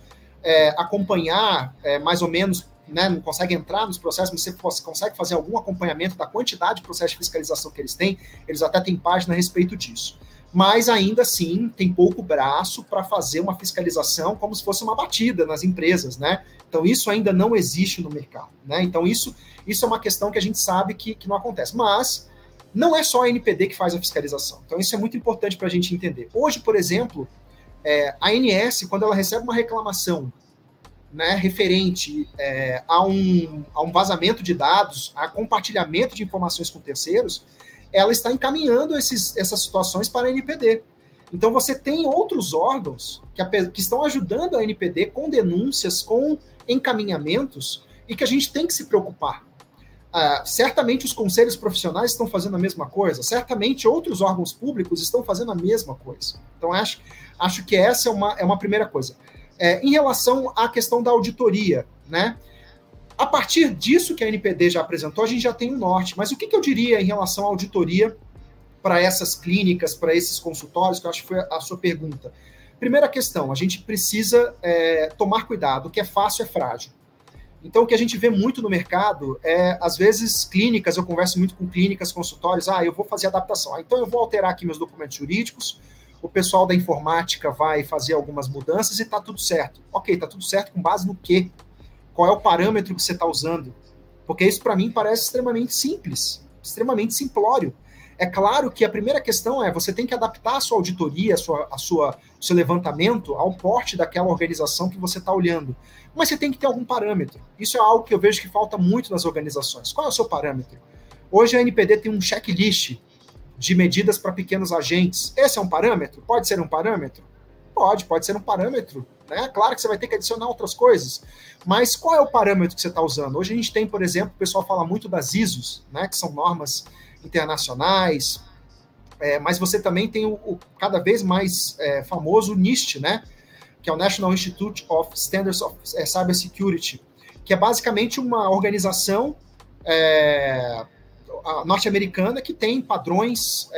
acompanhar mais ou menos, né, não consegue entrar nos processos, mas você consegue fazer algum acompanhamento da quantidade de processo de fiscalização que eles até têm página a respeito disso. Mas ainda assim tem pouco braço para fazer uma fiscalização como se fosse uma batida nas empresas, né? Então isso ainda não existe no mercado, né? Então isso é uma questão que a gente sabe que não acontece. Mas não é só a NPD que faz a fiscalização. Então isso é muito importante para a gente entender. Hoje, por exemplo, a ANS, quando ela recebe uma reclamação, né, referente a um vazamento de dados, a compartilhamento de informações com terceiros, ela está encaminhando essas situações para a NPD. Então, você tem outros órgãos que estão ajudando a NPD com denúncias, com encaminhamentos, e que a gente tem que se preocupar. Certamente os conselhos profissionais estão fazendo a mesma coisa, certamente outros órgãos públicos estão fazendo a mesma coisa. Então, acho que essa é uma primeira coisa. Em relação à questão da auditoria, né? A partir disso que a NPD já apresentou, a gente já tem um norte. Mas o que eu diria em relação à auditoria para essas clínicas, para esses consultórios, que eu acho que foi a sua pergunta? Primeira questão, a gente precisa tomar cuidado. O que é fácil é frágil. Então, o que a gente vê muito no mercado às vezes, clínicas, eu converso muito com clínicas, consultórios, eu vou fazer adaptação. Então, eu vou alterar aqui meus documentos jurídicos, o pessoal da informática vai fazer algumas mudanças e está tudo certo. Ok, está tudo certo com base no quê? Qual é o parâmetro que você está usando? Porque isso, para mim, parece extremamente simples, extremamente simplório. É claro que a primeira questão você tem que adaptar a sua auditoria, o seu levantamento ao porte daquela organização que você está olhando. Mas você tem que ter algum parâmetro. Isso é algo que eu vejo que falta muito nas organizações. Qual é o seu parâmetro? Hoje a NPD tem um checklist de medidas para pequenos agentes. Esse é um parâmetro? Pode ser um parâmetro? Pode ser um parâmetro. Né? Claro que você vai ter que adicionar outras coisas, mas qual é o parâmetro que você está usando? Hoje a gente tem, por exemplo, o pessoal fala muito das ISOs, né, que são normas internacionais, mas você também tem o cada vez mais famoso NIST, né, que é o National Institute of Standards of Cybersecurity, que é basicamente uma organização norte-americana que tem padrões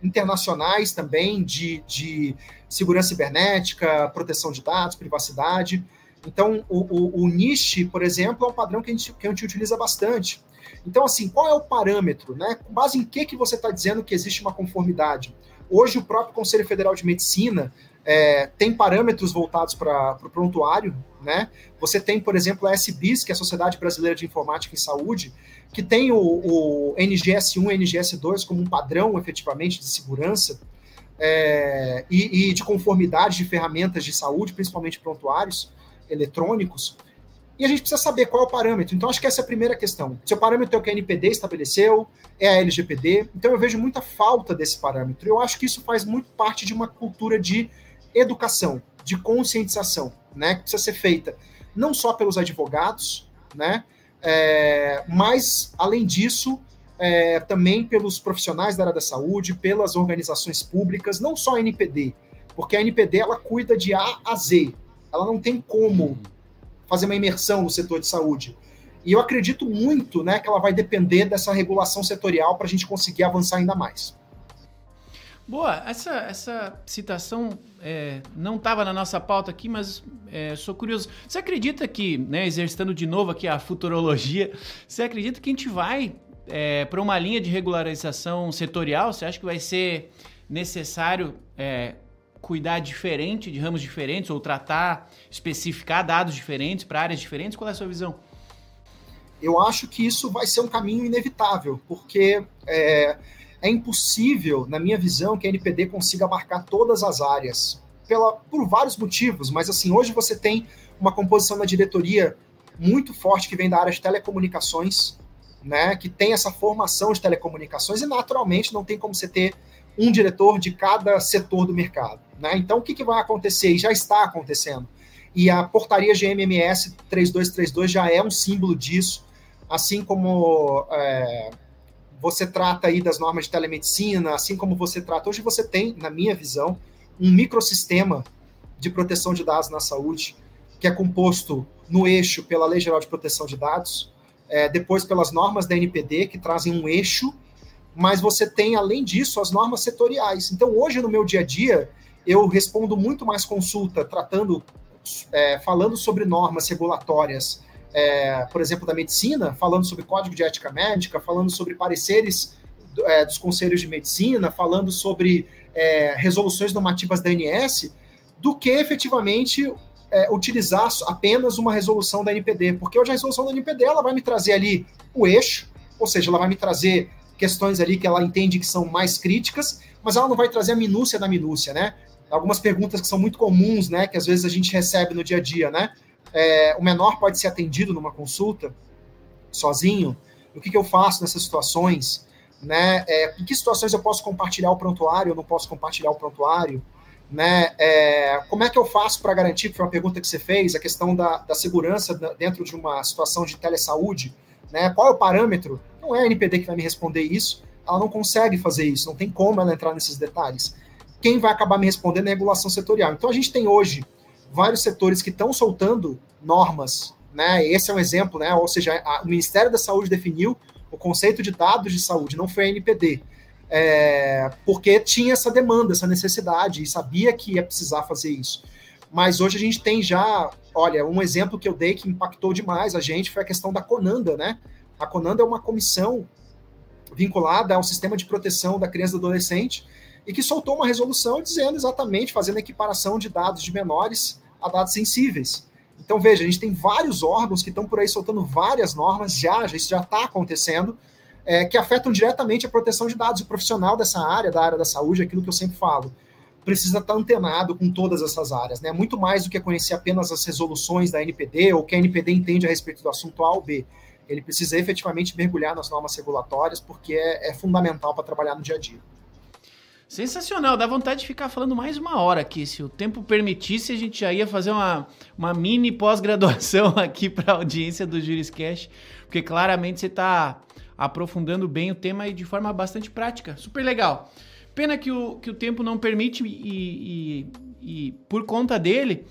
internacionais também de segurança cibernética, proteção de dados, privacidade. Então, o NIST, por exemplo, é um padrão que a gente utiliza bastante. Então, assim, qual é o parâmetro? Né? Com base em que você está dizendo que existe uma conformidade? Hoje, o próprio Conselho Federal de Medicina tem parâmetros voltados para o prontuário. Né? Você tem, por exemplo, a SBIS, que é a Sociedade Brasileira de Informática em Saúde, que tem o NGS1 e NGS2 como um padrão, efetivamente, de segurança e de conformidade de ferramentas de saúde, principalmente prontuários eletrônicos. E a gente precisa saber qual é o parâmetro. Então, acho que essa é a primeira questão. Seu parâmetro é o que a NPD estabeleceu, é a LGPD. Então, eu vejo muita falta desse parâmetro. Eu acho que isso faz muito parte de uma cultura de educação, de conscientização, né, que precisa ser feita não só pelos advogados, né, mas, além disso, também pelos profissionais da área da saúde, pelas organizações públicas, não só a NPD, porque a NPD ela cuida de A a Z. Ela não tem como fazer uma imersão no setor de saúde. E eu acredito muito, né, que ela vai depender dessa regulação setorial para a gente conseguir avançar ainda mais. Boa, essa citação não estava na nossa pauta aqui, mas sou curioso. Você acredita que, né, exercitando de novo aqui a futurologia, você acredita que a gente vai para uma linha de regularização setorial? Você acha que vai ser necessário cuidar diferente, de ramos diferentes, ou especificar dados diferentes para áreas diferentes? Qual é a sua visão? Eu acho que isso vai ser um caminho inevitável, porque é impossível, na minha visão, que a NPD consiga abarcar todas as áreas, por vários motivos, mas assim, hoje você tem uma composição da diretoria muito forte que vem da área de telecomunicações, né, que tem essa formação de telecomunicações, e naturalmente não tem como você ter um diretor de cada setor do mercado, né? Então, o que vai acontecer? E já está acontecendo. E a portaria GMMS 3232 já é um símbolo disso, assim como você trata aí das normas de telemedicina, assim como você trata... Hoje você tem, na minha visão, um microsistema de proteção de dados na saúde, que é composto no eixo pela Lei Geral de Proteção de Dados, depois pelas normas da NPD, que trazem um eixo, mas você tem, além disso, as normas setoriais. Então, hoje, no meu dia a dia, eu respondo muito mais consulta, falando sobre normas regulatórias, por exemplo, da medicina, falando sobre código de ética médica, falando sobre pareceres dos conselhos de medicina, falando sobre resoluções normativas da ANS, do que efetivamente utilizar apenas uma resolução da NPD, porque hoje a resolução da NPD ela vai me trazer ali o eixo, ou seja, ela vai me trazer questões ali que ela entende que são mais críticas, mas ela não vai trazer a minúcia da minúcia, né? Algumas perguntas que são muito comuns, né, que às vezes a gente recebe no dia a dia, né? O menor pode ser atendido numa consulta sozinho? O que eu faço nessas situações? Né? Em que situações eu posso compartilhar o prontuário, eu não posso compartilhar o prontuário? Né? Como é que eu faço para garantir, que foi uma pergunta que você fez, a questão da segurança dentro de uma situação de telesaúde? Né? Qual é o parâmetro? Não é a NPD que vai me responder isso, ela não consegue fazer isso, não tem como ela entrar nesses detalhes. Quem vai acabar me respondendo é a regulação setorial. Então a gente tem hoje vários setores que estão soltando normas, né? Esse é um exemplo, né? Ou seja, o Ministério da Saúde definiu o conceito de dados de saúde, não foi a NPD, porque tinha essa demanda, essa necessidade, e sabia que ia precisar fazer isso. Mas hoje a gente tem já, olha, um exemplo que eu dei que impactou demais a gente foi a questão da CONANDA, né? A CONANDA é uma comissão vinculada ao Sistema de Proteção da Criança e do Adolescente e que soltou uma resolução dizendo exatamente, fazendo a equiparação de dados de menores a dados sensíveis. Então, veja, a gente tem vários órgãos que estão por aí soltando várias normas, isso já está acontecendo, que afetam diretamente a proteção de dados. O profissional dessa área, da área da saúde, aquilo que eu sempre falo, precisa estar antenado com todas essas áreas, né? Muito mais do que conhecer apenas as resoluções da NPD ou o que a NPD entende a respeito do assunto A ou B. Ele precisa efetivamente mergulhar nas normas regulatórias, porque é fundamental para trabalhar no dia a dia. Sensacional, dá vontade de ficar falando mais uma hora aqui. Se o tempo permitisse, a gente já ia fazer uma mini pós-graduação aqui para a audiência do Juriscast, porque claramente você está aprofundando bem o tema e de forma bastante prática. Super legal. Pena que o tempo não permite e por conta dele,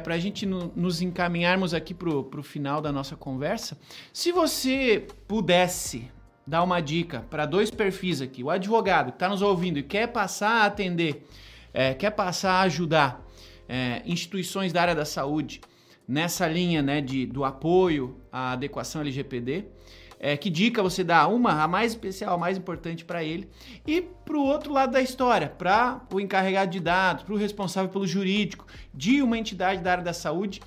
para a gente nos encaminharmos aqui para o final da nossa conversa, se você pudesse dar uma dica para dois perfis aqui, o advogado que está nos ouvindo e quer passar a atender, quer passar a ajudar instituições da área da saúde nessa linha, né, do apoio à adequação LGPD, que dica você dá? A mais especial, a mais importante para ele. E para o outro lado da história, para o encarregado de dados, para o responsável pelo jurídico de uma entidade da área da saúde,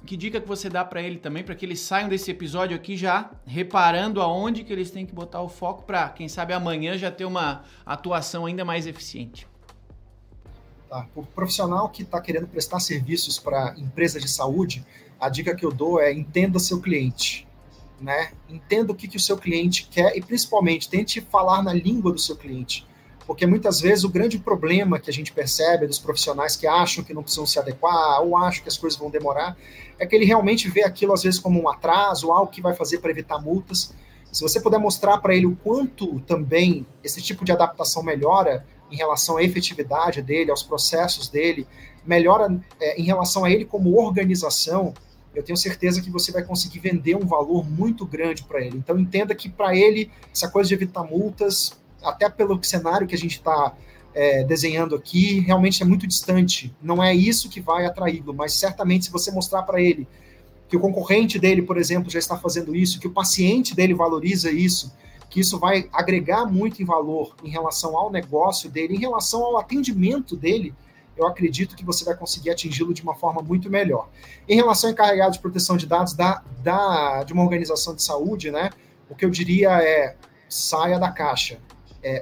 que dica que você dá para ele também, para que eles saiam desse episódio aqui já reparando aonde que eles têm que botar o foco para, quem sabe, amanhã já ter uma atuação ainda mais eficiente? Tá. O profissional que está querendo prestar serviços para empresa de saúde, a dica que eu dou é entenda seu cliente. Né? Entenda o que o seu cliente quer e, principalmente, tente falar na língua do seu cliente. Porque, muitas vezes, o grande problema que a gente percebe dos profissionais que acham que não precisam se adequar ou acham que as coisas vão demorar é que ele realmente vê aquilo, às vezes, como um atraso, algo que vai fazer para evitar multas. Se você puder mostrar para ele o quanto também esse tipo de adaptação melhora em relação à efetividade dele, aos processos dele, melhora em relação a ele como organização, eu tenho certeza que você vai conseguir vender um valor muito grande para ele. Então, entenda que, para ele, essa coisa de evitar multas, até pelo cenário que a gente está desenhando aqui, realmente é muito distante. Não é isso que vai atraí-lo, mas certamente, se você mostrar para ele que o concorrente dele, por exemplo, já está fazendo isso, que o paciente dele valoriza isso, que isso vai agregar muito em valor em relação ao negócio dele, em relação ao atendimento dele, eu acredito que você vai conseguir atingi-lo de uma forma muito melhor. Em relação ao encarregado de proteção de dados de uma organização de saúde, né, o que eu diria é, saia da caixa.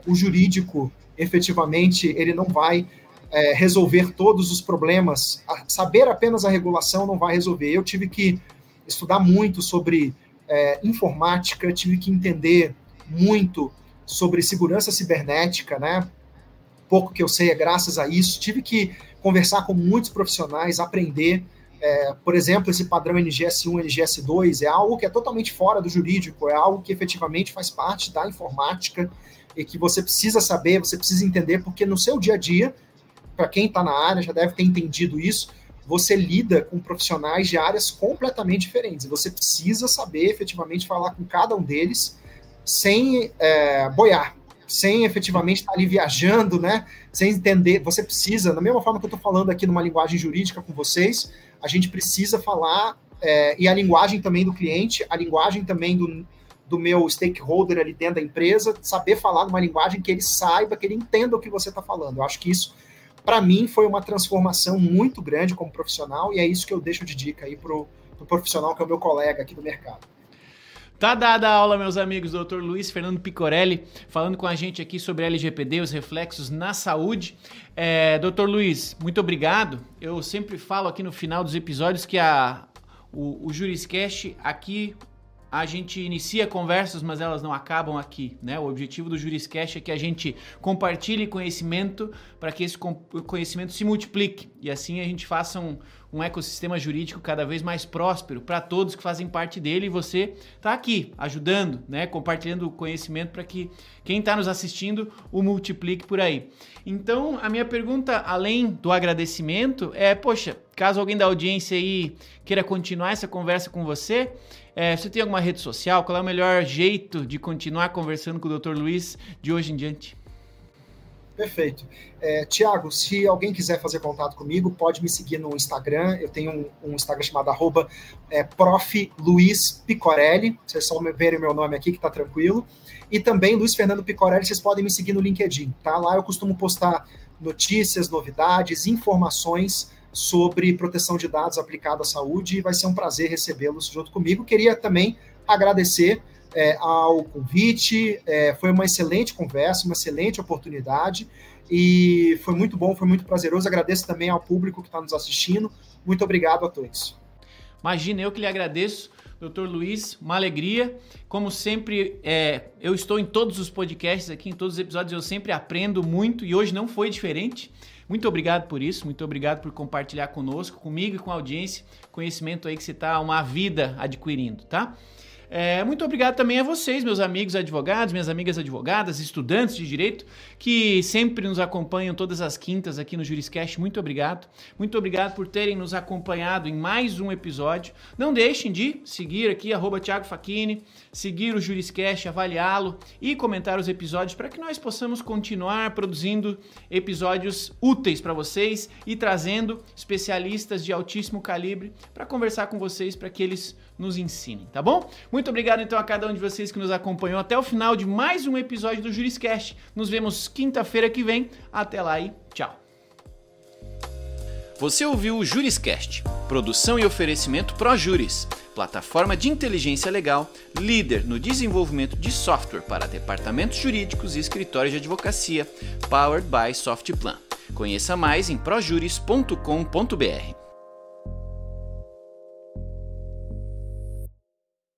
O jurídico, efetivamente, ele não vai resolver todos os problemas. Saber apenas a regulação não vai resolver. Eu tive que estudar muito sobre informática, tive que entender muito sobre segurança cibernética, né? pouco que eu sei é graças a isso. Tive que conversar com muitos profissionais, aprender. Por exemplo, esse padrão NGS1, NGS2 é algo que é totalmente fora do jurídico, é algo que efetivamente faz parte da informática e que você precisa saber, você precisa entender, porque no seu dia a dia, para quem está na área, já deve ter entendido isso, você lida com profissionais de áreas completamente diferentes. E você precisa saber efetivamente falar com cada um deles sem boiar, sem efetivamente estar ali viajando, né? Sem entender. Você precisa, da mesma forma que eu estou falando aqui numa linguagem jurídica com vocês, a gente precisa falar, e a linguagem também do cliente, a linguagem também do meu stakeholder ali dentro da empresa, saber falar numa linguagem que ele saiba, que ele entenda o que você está falando. Eu acho que isso, para mim, foi uma transformação muito grande como profissional, e é isso que eu deixo de dica aí pro profissional que é o meu colega aqui do mercado. Tá dada a aula, meus amigos, Dr. Luiz Fernando Picorelli, falando com a gente aqui sobre LGPD, os reflexos na saúde. Dr. Luiz, muito obrigado. Eu sempre falo aqui no final dos episódios que o Juriscast aqui, a gente inicia conversas, mas elas não acabam aqui, né? O objetivo do Juriscast é que a gente compartilhe conhecimento para que esse conhecimento se multiplique e assim a gente faça um ecossistema jurídico cada vez mais próspero para todos que fazem parte dele, e você está aqui ajudando, né? Compartilhando o conhecimento para que quem está nos assistindo o multiplique por aí. Então, a minha pergunta, além do agradecimento, poxa, caso alguém da audiência aí queira continuar essa conversa com você, você tem alguma rede social? Qual é o melhor jeito de continuar conversando com o Dr. Luiz de hoje em diante? Perfeito. Tiago, se alguém quiser fazer contato comigo, pode me seguir no Instagram. Eu tenho um Instagram chamado @Prof. Luiz Picorelli. Vocês só verem meu nome aqui, que tá tranquilo. E também, Luiz Fernando Picorelli, vocês podem me seguir no LinkedIn, tá? Lá eu costumo postar notícias, novidades, informações sobre proteção de dados aplicada à saúde, e vai ser um prazer recebê-los junto comigo. Queria também agradecer ao convite, foi uma excelente conversa, uma excelente oportunidade, e foi muito bom, foi muito prazeroso. Agradeço também ao público que está nos assistindo. Muito obrigado a todos. Imagina, eu que lhe agradeço, Dr. Luiz, uma alegria. Como sempre, eu estou em todos os podcasts aqui, em todos os episódios, eu sempre aprendo muito, e hoje não foi diferente. Muito obrigado por isso, muito obrigado por compartilhar conosco, comigo e com a audiência, conhecimento aí que você está uma vida adquirindo, tá? Muito obrigado também a vocês, meus amigos advogados, minhas amigas advogadas, estudantes de direito, que sempre nos acompanham todas as quintas aqui no Juriscast. Muito obrigado. Muito obrigado por terem nos acompanhado em mais um episódio. Não deixem de seguir aqui, @Thiago Facchini, seguir o Juriscast, avaliá-lo e comentar os episódios para que nós possamos continuar produzindo episódios úteis para vocês e trazendo especialistas de altíssimo calibre para conversar com vocês, para que eles nos ensinem, tá bom? Muito obrigado então a cada um de vocês que nos acompanhou até o final de mais um episódio do Juriscast. Nos vemos quinta-feira que vem. Até lá e tchau. Você ouviu o Juriscast, produção e oferecimento ProJuris, plataforma de inteligência legal, líder no desenvolvimento de software para departamentos jurídicos e escritórios de advocacia, powered by Softplan. Conheça mais em projuris.com.br.